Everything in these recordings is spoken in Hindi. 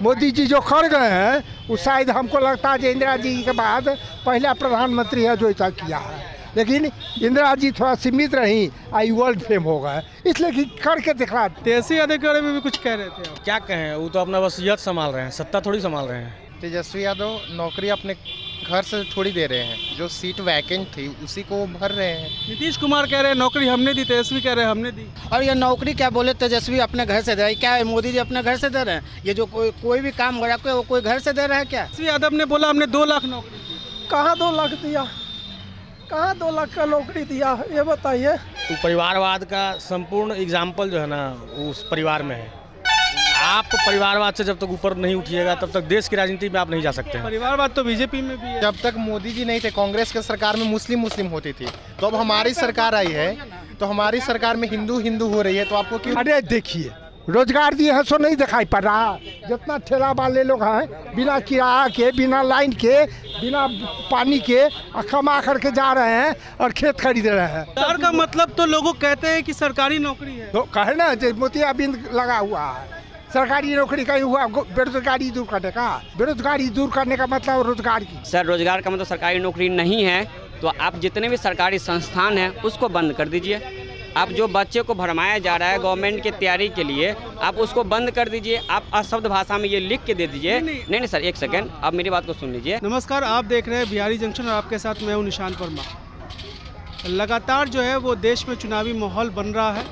मोदी जी जो कर गए हैं वो शायद हमको लगता है कि इंदिरा जी के बाद पहला प्रधानमंत्री है जो ऐसा किया है, लेकिन इंदिरा जी थोड़ा सीमित रही, आई वर्ल्ड फेम हो गए, इसलिए कि करके दिखला। तेजस्वी यादव के बारे में भी कुछ कह रहे थे आप? क्या कहें, वो तो अपना बस यद संभाल रहे हैं, सत्ता थोड़ी संभाल रहे हैं। तेजस्वी यादव नौकरी अपने घर से थोड़ी दे रहे हैं, जो सीट वैकेंट थी उसी को भर रहे हैं। नीतीश कुमार कह रहे हैं नौकरी हमने दी, तेजस्वी कह रहे हैं हमने दी। और ये नौकरी क्या बोले, तेजस्वी अपने घर से दे रहे हैं, क्या मोदी जी अपने घर से दे रहे हैं? ये जो कोई भी काम हो रहा है वो कोई घर से दे रहा है क्या? तेजस्वी यादव ने बोला हमने 2 लाख नौकरी दी। कहाँ 2 लाख दिया, कहाँ 2 लाख का नौकरी दिया, ये बताइए। तो परिवारवाद का संपूर्ण एग्जाम्पल जो है ना उस परिवार में है। आप परिवारवाद से जब तक ऊपर नहीं उठिएगा तब तक देश की राजनीति में आप नहीं जा सकते हैं। परिवारवाद तो बीजेपी में भी है। जब तक मोदी जी नहीं थे, कांग्रेस के सरकार में मुस्लिम होती थी, तो अब हमारी सरकार आई है तो हमारी सरकार में हिंदू हो रही है, तो आपको क्यों? अरे देखिए, रोजगार दिए हैं सो नहीं दिखाई पड़ रहा। जितना ठेला वाले लोग हैं बिना किराया के, बिना लाइन के, बिना पानी के कमा करके जा रहे हैं और खेत खरीद रहे हैं। सरकार का मतलब तो लोग कहते हैं कि सरकारी नौकरी है, तो कहे ना मोतियाबिंद लगा हुआ है, सरकारी नौकरी कहीं हुआ बेरोजगारी दूर करने का। बेरोजगारी दूर करने का मतलब रोजगार की। सर रोजगार का मतलब सरकारी नौकरी नहीं है, तो आप जितने भी सरकारी संस्थान हैं उसको बंद कर दीजिए। आप जो बच्चे को भरमाया जा रहा है गवर्नमेंट की तैयारी के लिए, आप उसको बंद कर दीजिए। आप अशब्द भाषा में ये लिख के दे दीजिए। नहीं सर, एक सेकंड, आप मेरी बात को सुन लीजिए। नमस्कार, आप देख रहे हैं बिहारी जंक्शन और आपके साथ मैं हूं निशांत वर्मा। लगातार जो है वो देश में चुनावी माहौल बन रहा है,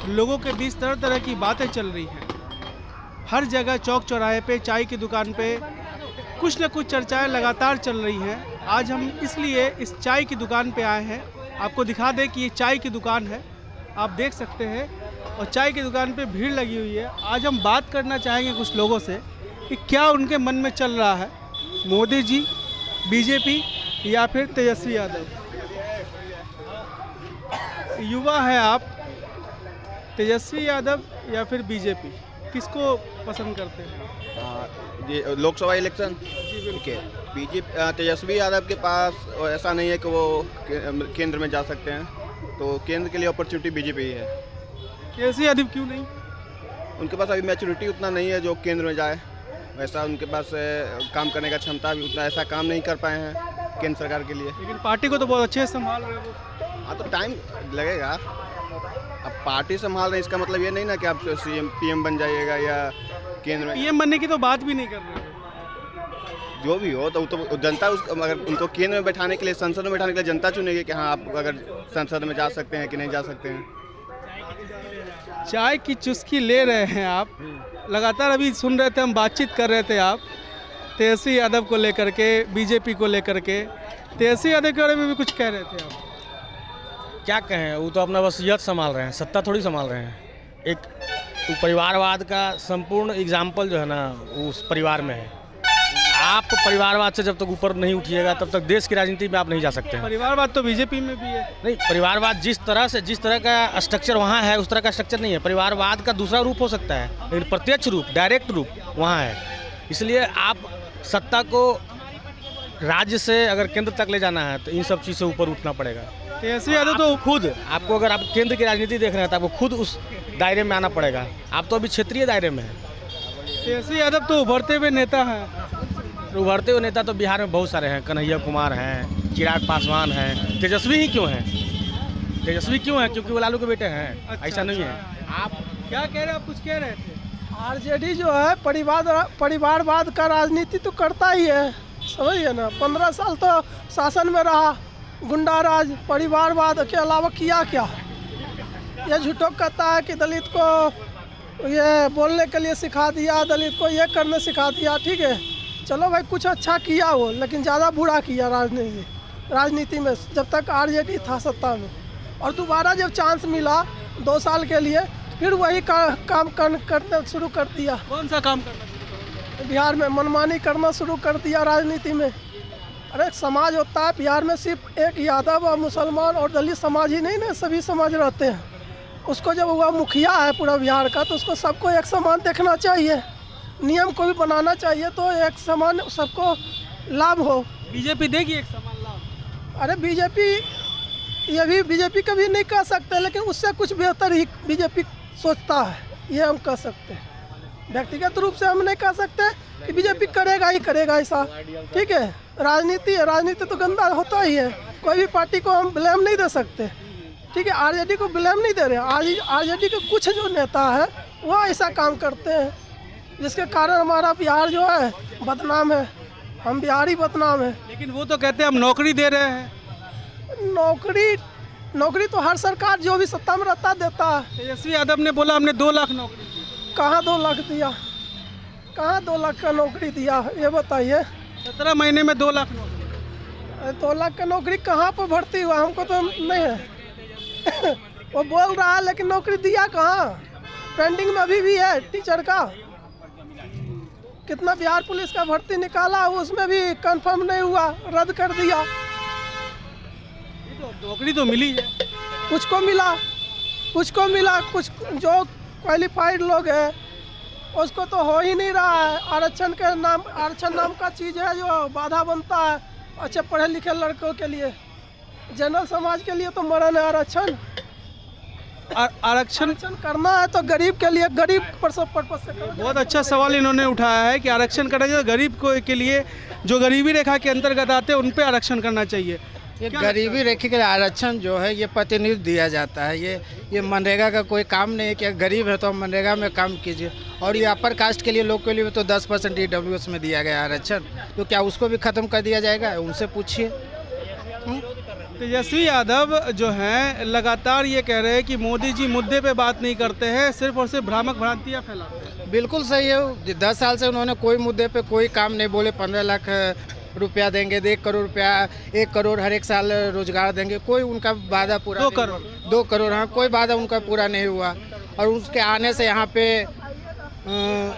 लोगों के बीच तरह तरह की बातें चल रही हैं। हर जगह चौक चौराहे पे, चाय की दुकान पे कुछ न कुछ चर्चाएं लगातार चल रही हैं। आज हम इसलिए इस चाय की दुकान पे आए हैं, आपको दिखा दें कि ये चाय की दुकान है, आप देख सकते हैं, और चाय की दुकान पे भीड़ लगी हुई है। आज हम बात करना चाहेंगे कुछ लोगों से कि क्या उनके मन में चल रहा है, मोदी जी, बीजेपी या फिर तेजस्वी यादव। युवा है आप, तेजस्वी यादव या फिर बीजेपी, किसको पसंद करते हैं? ये लोकसभा इलेक्शन के बीजेपी, तेजस्वी यादव के पास ऐसा नहीं है कि वो केंद्र में जा सकते हैं, तो केंद्र के लिए अपॉर्चुनिटी बीजेपी ही है। तेजस्वी यादव क्यों नहीं? उनके पास अभी मैच्योरिटी उतना नहीं है जो केंद्र में जाए, वैसा उनके पास काम करने का क्षमता भी उतना, ऐसा काम नहीं कर पाए हैं केंद्र सरकार के लिए। लेकिन पार्टी को तो बहुत अच्छे से संभाल रहे हो। हाँ, तो टाइम लगेगा। अब पार्टी संभाल रहे हैं इसका मतलब ये नहीं ना कि आप सीएम पीएम बन जाइएगा या केंद्र में। पीएम बनने की तो बात भी नहीं कर रहे हो। जो भी हो तो जनता अगर उनको केंद्र में बैठाने के लिए, संसद में बैठाने के लिए जनता चुनेगी कि हाँ आप अगर संसद में जा सकते हैं कि नहीं जा सकते हैं। चाय की चुस्की ले रहे हैं आप, लगातार अभी सुन रहे थे, हम बातचीत कर रहे थे आप तेजस्वी यादव को लेकर के, बीजेपी को लेकर के। तेजस्वी यादव के बारे में भी कुछ कह रहे थे आप? क्या कहें, वो तो अपना बस यद संभाल रहे हैं, सत्ता थोड़ी संभाल रहे हैं। एक तो परिवारवाद का संपूर्ण एग्जाम्पल जो है ना उस परिवार में है। आप परिवारवाद से जब तक ऊपर नहीं उठिएगा तब तक देश की राजनीति में आप नहीं जा सकते हैं। परिवारवाद तो बीजेपी में भी है। नहीं, परिवारवाद जिस तरह का स्ट्रक्चर वहाँ है उस तरह का स्ट्रक्चर नहीं है। परिवारवाद का दूसरा रूप हो सकता है, लेकिन प्रत्यक्ष रूप, डायरेक्ट रूप वहाँ है। इसलिए आप सत्ता को राज्य से अगर केंद्र तक ले जाना है तो इन सब चीज़ से ऊपर उठना पड़ेगा। तेजस्वी यादव तो खुद आपको, अगर आप केंद्र की राजनीति देख रहे हैं तो आपको खुद उस दायरे में आना पड़ेगा। आप तो अभी क्षेत्रीय दायरे में हैं। तेजस्वी यादव तो उभरते हुए नेता हैं। उभरते हुए नेता तो बिहार में बहुत सारे हैं, कन्हैया कुमार हैं, चिराग पासवान हैं। तेजस्वी ही क्यों हैं? तेजस्वी क्यों हैं? क्योंकि वो लालू के बेटे हैं। अच्छा, ऐसा नहीं है। आप क्या कह रहे हैं? आप कुछ कह रहे थे। आरजेडी जो है परिवारवाद का राजनीति तो करता ही है, समझिए ना। 15 साल तो शासन में रहा, गुंडा राज, परिवारवाद के अलावा किया क्या? ये झूठो कहता है कि दलित को ये बोलने के लिए सिखा दिया, दलित को ये करने सिखा दिया। ठीक है, चलो भाई, कुछ अच्छा किया वो, लेकिन ज़्यादा बुरा किया राजनीति में जब तक आरजेडी था सत्ता में। और दोबारा जब चांस मिला 2 साल के लिए, फिर वही काम करना शुरू कर दिया। कौन सा काम करना? बिहार में मनमानी करना शुरू कर दिया राजनीति में। अरे एक समाज होता है बिहार में, सिर्फ एक यादव और मुसलमान और दलित समाज ही नहीं ना, सभी समाज रहते हैं। उसको जब वह मुखिया है पूरा बिहार का, तो उसको सबको एक समान देखना चाहिए, नियम को भी बनाना चाहिए, तो एक समान सबको लाभ हो। बीजेपी देगी एक समान लाभ? अरे बीजेपी, ये भी बीजेपी कभी नहीं कह सकते, लेकिन उससे कुछ बेहतर ही बीजेपी सोचता है, ये हम कह सकते हैं। व्यक्तिगत रूप से हम नहीं कह सकते कि बीजेपी करेगा ही करेगा ऐसा, ठीक है। राजनीति है, राजनीति तो गंदा होता ही है, कोई भी पार्टी को हम ब्लेम नहीं दे सकते, ठीक है। आरजेडी को ब्लेम नहीं दे रहे, आरजेडी के कुछ जो नेता है वो ऐसा काम करते हैं जिसके कारण हमारा बिहार जो है बदनाम है, हम बिहारी बदनाम है। लेकिन वो तो कहते हैं हम नौकरी दे रहे हैं। नौकरी तो हर सरकार जो भी सत्ता में रहता देता है। तेजस्वी यादव ने बोला हमने 2 लाख नौकरी दी। कहाँ 2 लाख दिया, कहाँ 2 लाख का नौकरी दिया, ये बताइए। 17 महीने में 2 लाख नौकरी। 2 लाख का नौकरी कहाँ पर भर्ती हुआ, हमको तो नहीं है। वो बोल रहा है लेकिन नौकरी दिया कहाँ, पेंडिंग में अभी भी है टीचर का। कितना बिहार पुलिस का भर्ती निकाला, उसमें भी कंफर्म नहीं हुआ, रद्द कर दिया। नौकरी तो मिली है, कुछ को मिला, कुछ जो क्वालिफाइड लोग हैं उसको तो हो ही नहीं रहा है। आरक्षण नाम का चीज़ है जो बाधा बनता है अच्छे पढ़े लिखे लड़कों के लिए, जनरल समाज के लिए तो मरण है। आरक्षण करना है तो गरीब के लिए, गरीब पर्पस से। बहुत अच्छा सवाल इन्होंने उठाया है कि आरक्षण करना चाहिए, गरीब को के लिए जो गरीबी रेखा के अंतर्गत आते हैं उन पे आरक्षण करना चाहिए। ये गरीबी रेखा के आरक्षण जो है ये प्रतिनिधि दिया जाता है, ये मनरेगा का कोई काम नहीं है कि गरीब है तो हम मनरेगा में काम कीजिए। और ये अपर कास्ट के लिए, लोग के लिए तो 10% EWS में दिया गया आरक्षण, तो क्या उसको भी ख़त्म कर दिया जाएगा, उनसे पूछिए। तेजस्वी यादव जो हैं लगातार ये कह रहे हैं कि मोदी जी मुद्दे पे बात नहीं करते हैं, सिर्फ और सिर्फ भ्रामक भ्रांतियाँ फैलाते हैं। बिल्कुल सही है, 10 साल से उन्होंने कोई मुद्दे पे कोई काम नहीं बोले। 15 लाख रुपया देंगे, 1 करोड़ रुपया, 1 करोड़ हर एक साल रोजगार देंगे, कोई उनका वादा पूरा 2 करोड़ हाँ, कोई वादा उनका पूरा नहीं हुआ। और उसके आने से यहाँ पे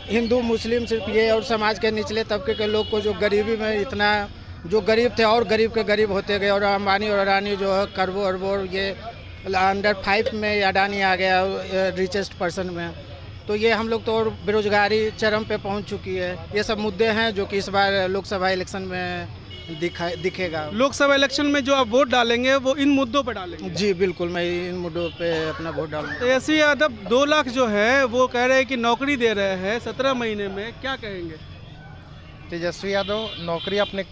हिंदू मुस्लिम सिर्फ ये और समाज के निचले तबके के लोग को जो गरीबी में इतना, जो गरीब थे और गरीब के गरीब होते गए। और अंबानी और अडानी जो है करोड़ों अरबों, ये अंडर 5 में अडानी आ गया रिचेस्ट पर्सन में। तो ये हम लोग तो और बेरोजगारी चरम पे पहुंच चुकी है। ये सब मुद्दे हैं जो कि इस बार लोकसभा इलेक्शन में दिखेगा। लोकसभा इलेक्शन में जो आप वोट डालेंगे वो इन मुद्दों पे डालेंगे? जी बिल्कुल, मैं इन मुद्दों पे अपना वोट डालूंगा। तेजस्वी यादव 2 लाख जो है वो कह रहे हैं कि नौकरी दे रहे हैं 17 महीने में, क्या कहेंगे? तेजस्वी यादव नौकरी अपने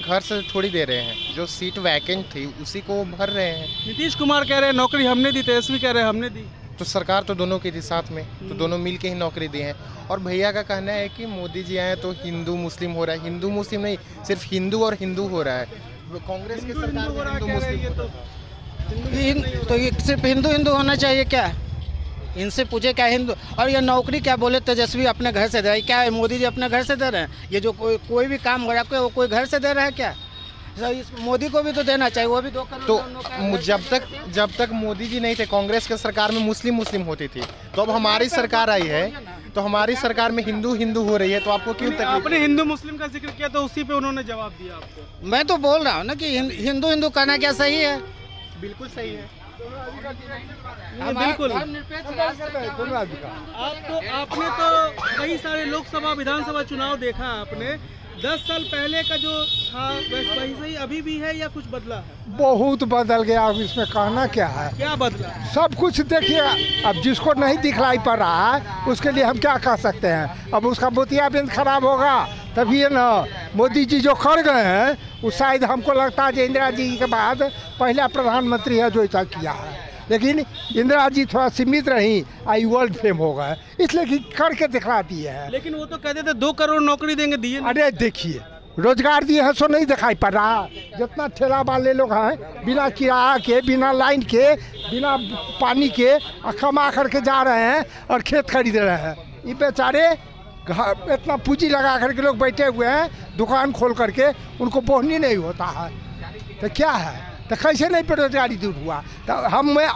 घर से थोड़ी दे रहे हैं, जो सीट वैकेंट थी उसी को भर रहे हैं। नीतीश कुमार कह रहे हैं नौकरी हमने दी, तेजस्वी कह रहे हैं हमने दी। तो सरकार तो दोनों की थी साथ में, तो दोनों मिल के ही नौकरी दी है। और भैया का कहना है कि मोदी जी आए तो हिंदू मुस्लिम हो रहा है। हिंदू मुस्लिम नहीं, सिर्फ हिंदू और हिंदू हो रहा है। कांग्रेस की सरकार में हिंदू मुस्लिम तो ये सिर्फ हिंदू होना चाहिए क्या? इनसे पूछे क्या हिंदू। और ये नौकरी क्या बोले तेजस्वी अपने घर से दे रहे हैं, क्या है मोदी जी अपने घर से दे रहे हैं? ये जो कोई भी काम हो रहा है वो कोई घर से दे रहा है क्या? मोदी को भी तो देना चाहिए, वो भी 2 करोड़। तो जब तक मोदी जी नहीं थे, कांग्रेस के सरकार में मुस्लिम होती थी, तो अब हमारी सरकार आई है तो हमारी सरकार में हिंदू हो रही है, तो आपको क्यों तकलीफ? आपने हिंदू मुस्लिम का जिक्र किया तो उसी पे उन्होंने जवाब दिया आपको। मैं तो बोल रहा हूँ ना कि हिंदू करना क्या सही है? बिल्कुल सही है, बिल्कुल। आपने तो कई सारे लोकसभा विधानसभा चुनाव देखा आपने, 10 साल पहले का जो था वैसे ही अभी भी है या कुछ बदला है? बहुत बदल गया। अब इसमें कहना क्या है, क्या बदला? सब कुछ देखिए। अब जिसको नहीं दिखलाई पड़ रहा है उसके लिए हम क्या कह सकते हैं। अब उसका मोतियाबिंद खराब होगा तभी ना। मोदी जी जो कर गए हैं वो शायद हमको लगता है इंदिरा जी के बाद पहला प्रधानमंत्री है जो ऐसा किया है। लेकिन इंदिरा जी थोड़ा सीमित रही, आई वर्ल्ड फेम हो गए, इसलिए कि करके दिखला दिए हैं। लेकिन वो तो कहते थे 2 करोड़ नौकरी देंगे, दिए। अरे देखिए, रोजगार दिए हैं सो नहीं दिखाई पड़ रहा। जितना ठेला वाले लोग हैं बिना किराया के, बिना लाइन के, बिना पानी के कमा करके जा रहे हैं और खेत खरीद रहे हैं। ये बेचारे इतना पूंजी लगा करके लोग बैठे हुए हैं दुकान खोल करके, उनको बोहनी नहीं होता है। तो क्या है, तो कैसे नहीं बेरोजगारी दूर हुआ? तो हम है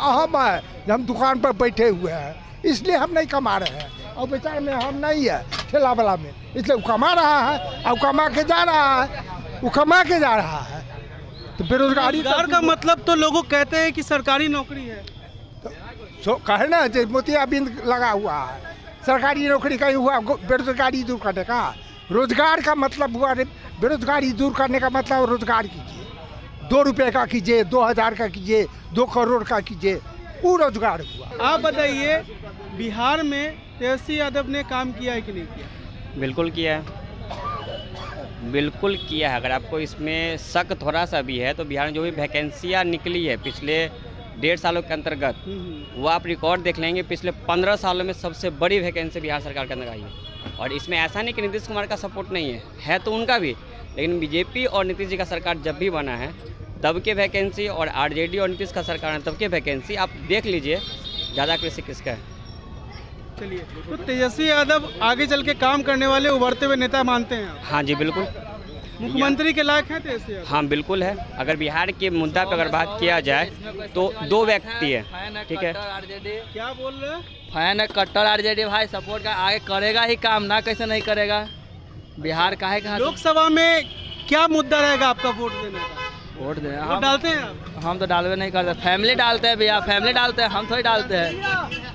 हम दुकान पर बैठे हुए हैं इसलिए हम नहीं कमा रहे हैं, और बेचारे में हम नहीं है ठेला वाला में, इसलिए वो कमा रहा है और कमा के जा रहा है, वो कमा के जा रहा है। तो बेरोजगारी का मतलब तो लोग कहते हैं कि सरकारी नौकरी है, तो कहे ना जो मोतियाबिंद लगा हुआ है, सरकारी नौकरी कहीं हुआ बेरोजगारी दूर करने का। रोजगार का मतलब हुआ, बेरोजगारी दूर करने का मतलब रोजगार कीजिए, 2 रुपये का कीजिए, 2000 का कीजिए, 2 करोड़ का कीजिए, वो रोजगार हुआ। आप बताइए बिहार में तेजस्वी यादव ने काम किया है कि नहीं किया? बिल्कुल किया है, बिल्कुल किया है। अगर आपको इसमें शक थोड़ा सा भी है तो बिहार में जो भी वैकेंसियाँ निकली है पिछले 1.5 सालों के अंतर्गत, वो आप रिकॉर्ड देख लेंगे, पिछले 15 सालों में सबसे बड़ी वैकेंसी बिहार सरकार के अंदर आई है। और इसमें ऐसा नहीं कि नीतीश कुमार का सपोर्ट नहीं है तो उनका भी, लेकिन बीजेपी और नीतीश जी का सरकार जब भी बना है तब के वैकेंसी, और आरजेडी और नीतीश का सरकार है तब के वैकेंसी आप देख लीजिए, ज़्यादा कृषि किसका है। चलिए, तो तेजस्वी यादव आगे चल के काम करने वाले उभरते हुए नेता मानते हैं आप? हाँ जी बिल्कुल, मुख्यमंत्री के लायक है तेजस्वी यादव? हाँ बिल्कुल है। अगर बिहार के मुद्दा पर अगर बात किया जाए तो 2 व्यक्ति है, ठीक है। क्या बोल रहे हैं? फैन है कट्टर आरजेडी भाई, सपोर्ट का आगे करेगा ही काम, ना कैसे नहीं करेगा। बिहार का है कहाँ? लोकसभा में क्या मुद्दा रहेगा आपका वोट देने का? वोट देना वोट डालते हैं आप? हम तो डालवे नहीं करते, फैमिली डालते हैं भैया, फैमिली डालते हैं, हम थोड़ी डालते हैं।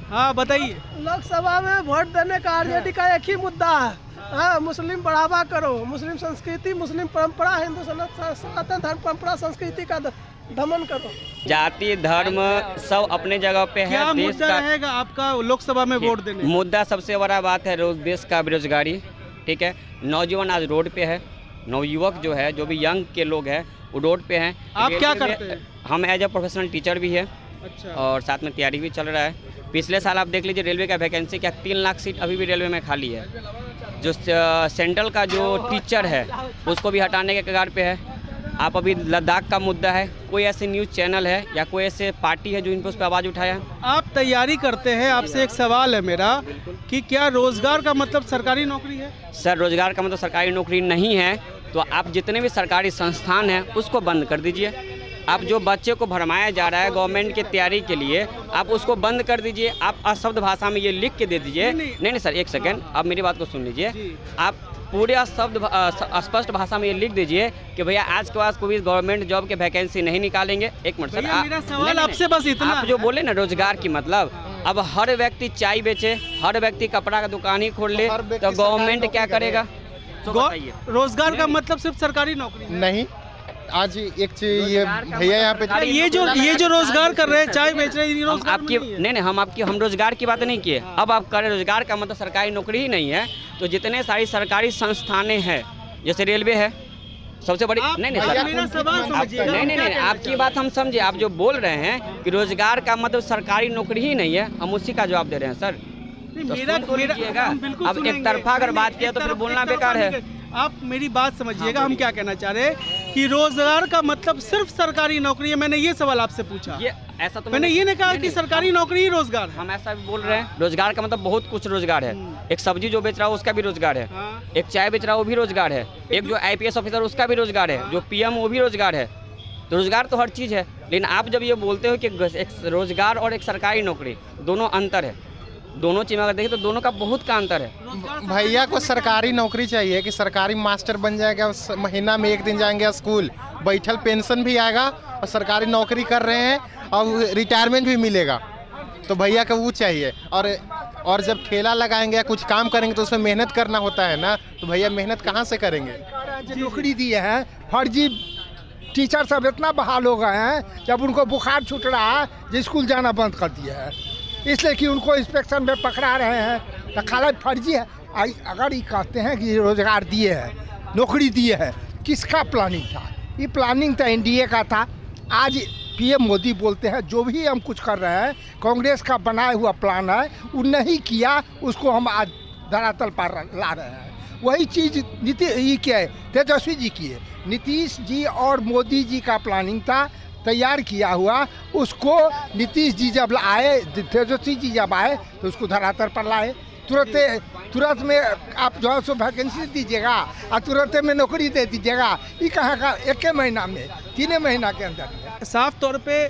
हाँ बताइए। लोकसभा में वोट देने का आरजेडी का एक ही मुद्दा है, हाँ, मुस्लिम बढ़ावा करो, मुस्लिम संस्कृति, मुस्लिम परंपरा, हिंदू सनातन धर्म परंपरा संस्कृति का दमन करो। जाति धर्म सब अपने जगह पे है। क्या देश मुद्दा का रहेगा आपका लोकसभा में वोट देने? मुद्दा सबसे बड़ा बात है देश का बेरोजगारी, ठीक है। नौजवान आज रोड पे है, नवयुवक जो है, जो भी यंग के लोग हैं वो रोड पे हैं। आप क्या करते हैं? हम एज ए प्रोफेशनल टीचर भी है। अच्छा। और साथ में तैयारी भी चल रहा है। पिछले साल आप देख लीजिए रेलवे का वैकेंसी क्या 3 लाख सीट अभी भी रेलवे में खाली है। जो सेंट्रल का जो टीचर है उसको भी हटाने के कगार पे है। आप अभी लद्दाख का मुद्दा है, कोई ऐसे न्यूज़ चैनल है या कोई ऐसे पार्टी है जो इन पर उस पर आवाज़ उठाया है? आप तैयारी करते हैं, आपसे एक सवाल है मेरा कि क्या रोजगार का मतलब सरकारी नौकरी है? सर, रोजगार का मतलब सरकारी नौकरी नहीं है, तो आप जितने भी सरकारी संस्थान हैं उसको बंद कर दीजिए। आप जो बच्चे को भरमाया जा रहा है गवर्नमेंट की तैयारी के लिए, आप उसको बंद कर दीजिए। आप अशब्द भाषा में ये लिख के दे दीजिए। नहीं सर, एक सेकेंड, आप मेरी बात को सुन लीजिए। आप पूरे स्पष्ट भाषा में ये लिख दीजिए कि भैया आज के बाद कोई गवर्नमेंट जॉब के वैकेंसी नहीं निकालेंगे। एक मिनट सर, मेरा सवाल आपसे बस इतना, आप जो बोले ना रोजगार की मतलब, अब हर व्यक्ति चाय बेचे, हर व्यक्ति कपड़ा का दुकान ही खोल ले तो गवर्नमेंट क्या करेगा? रोजगार का मतलब सिर्फ सरकारी नौकरी नहीं। आज एक चीज ये भैया यहाँ पे ये जो रोजगार कर रहे हैं, चाय बेच रहे हैं, ये रोजगार नहीं, हम रोजगार की बात नहीं किए। अब आप करें रोजगार का मतलब सरकारी नौकरी ही नहीं है, तो जितने सारी सरकारी संस्थानें हैं, जैसे रेलवे है सबसे बड़ी। नहीं आपकी बात हम समझे। आप जो बोल रहे हैं कि रोजगार का मतलब सरकारी नौकरी ही नहीं है, हम उसी का जवाब दे रहे हैं सर। तो अब एक तरफा अगर बात किया तो फिर बोलना बेकार है। आप मेरी बात समझिएगा, हम क्या कहना चाह रहे हैं कि रोजगार का मतलब सिर्फ सरकारी नौकरी है। मैंने ये सवाल आपसे पूछा, ये ऐसा तो मैंने ये नहीं कहा कि सरकारी नौकरी ही रोजगार। हम ऐसा भी बोल रहे हैं, रोजगार का मतलब बहुत कुछ रोजगार है। एक सब्जी जो बेच रहा है उसका भी रोजगार है, एक चाय बेच रहा है वो भी रोजगार है, एक जो IPS ऑफिसर उसका भी रोजगार है, जो PM वो भी रोजगार है। तो रोजगार तो हर चीज़ है, लेकिन आप जब ये बोलते हो कि एक रोजगार और एक सरकारी नौकरी दोनों अंतर है, दोनों चीज़ अगर देखें तो दोनों का बहुत का अंतर है। भैया को सरकारी नौकरी चाहिए कि सरकारी मास्टर बन जाएगा, महीना में 1 दिन जाएंगे स्कूल, बैठल पेंशन भी आएगा और सरकारी नौकरी कर रहे हैं और रिटायरमेंट भी मिलेगा, तो भैया को वो चाहिए। और जब ठेला लगाएंगे या कुछ काम करेंगे तो उसमें मेहनत करना होता है ना, तो भैया मेहनत कहाँ से करेंगे? नौकरी दिए हैं, फर्जी टीचर सब इतना बहाल हो गए हैं, जब उनको बुखार छूट रहा है जो स्कूल जाना बंद कर दिया है, इसलिए कि उनको इंस्पेक्शन में पकड़ा रहे हैं, तो खाला फर्जी है। अगर ये कहते हैं कि रोजगार दिए हैं, नौकरी दिए हैं, किसका प्लानिंग था? ये प्लानिंग तो NDA का था। आज PM मोदी बोलते हैं जो भी हम कुछ कर रहे हैं कांग्रेस का बनाया हुआ प्लान है, वो नहीं किया, उसको हम आज धरातल पर ला रहे हैं। वही चीज़ तेजस्वी जी की है, नीतीश जी और मोदी जी का प्लानिंग था तैयार किया हुआ, उसको नीतीश जी जब आए, तेजस्वी जी जब आए तो उसको धरातल पर लाए। तुरंत में आप जो है सो वैकेंसी दीजिएगा और तुरंत में नौकरी दे दीजिएगा। ये कहाँ का 1 महीना में, 3 महीना के अंदर। साफ तौर पे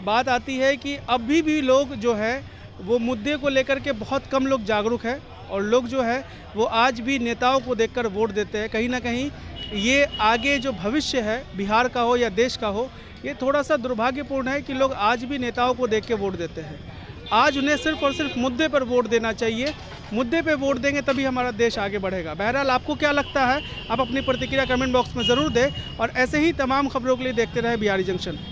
बात आती है कि अभी भी लोग जो है वो मुद्दे को लेकर के बहुत कम लोग जागरूक हैं, और लोग जो है वो आज भी नेताओं को देखकर वोट देते हैं। कहीं ना कहीं ये आगे जो भविष्य है बिहार का हो या देश का हो, ये थोड़ा सा दुर्भाग्यपूर्ण है कि लोग आज भी नेताओं को देख के वोट देते हैं। आज उन्हें सिर्फ और सिर्फ मुद्दे पर वोट देना चाहिए। मुद्दे पे वोट देंगे तभी हमारा देश आगे बढ़ेगा। बहरहाल आपको क्या लगता है, आप अपनी प्रतिक्रिया कमेंट बॉक्स में ज़रूर दें, और ऐसे ही तमाम खबरों के लिए देखते रहे बिहारी जंक्शन।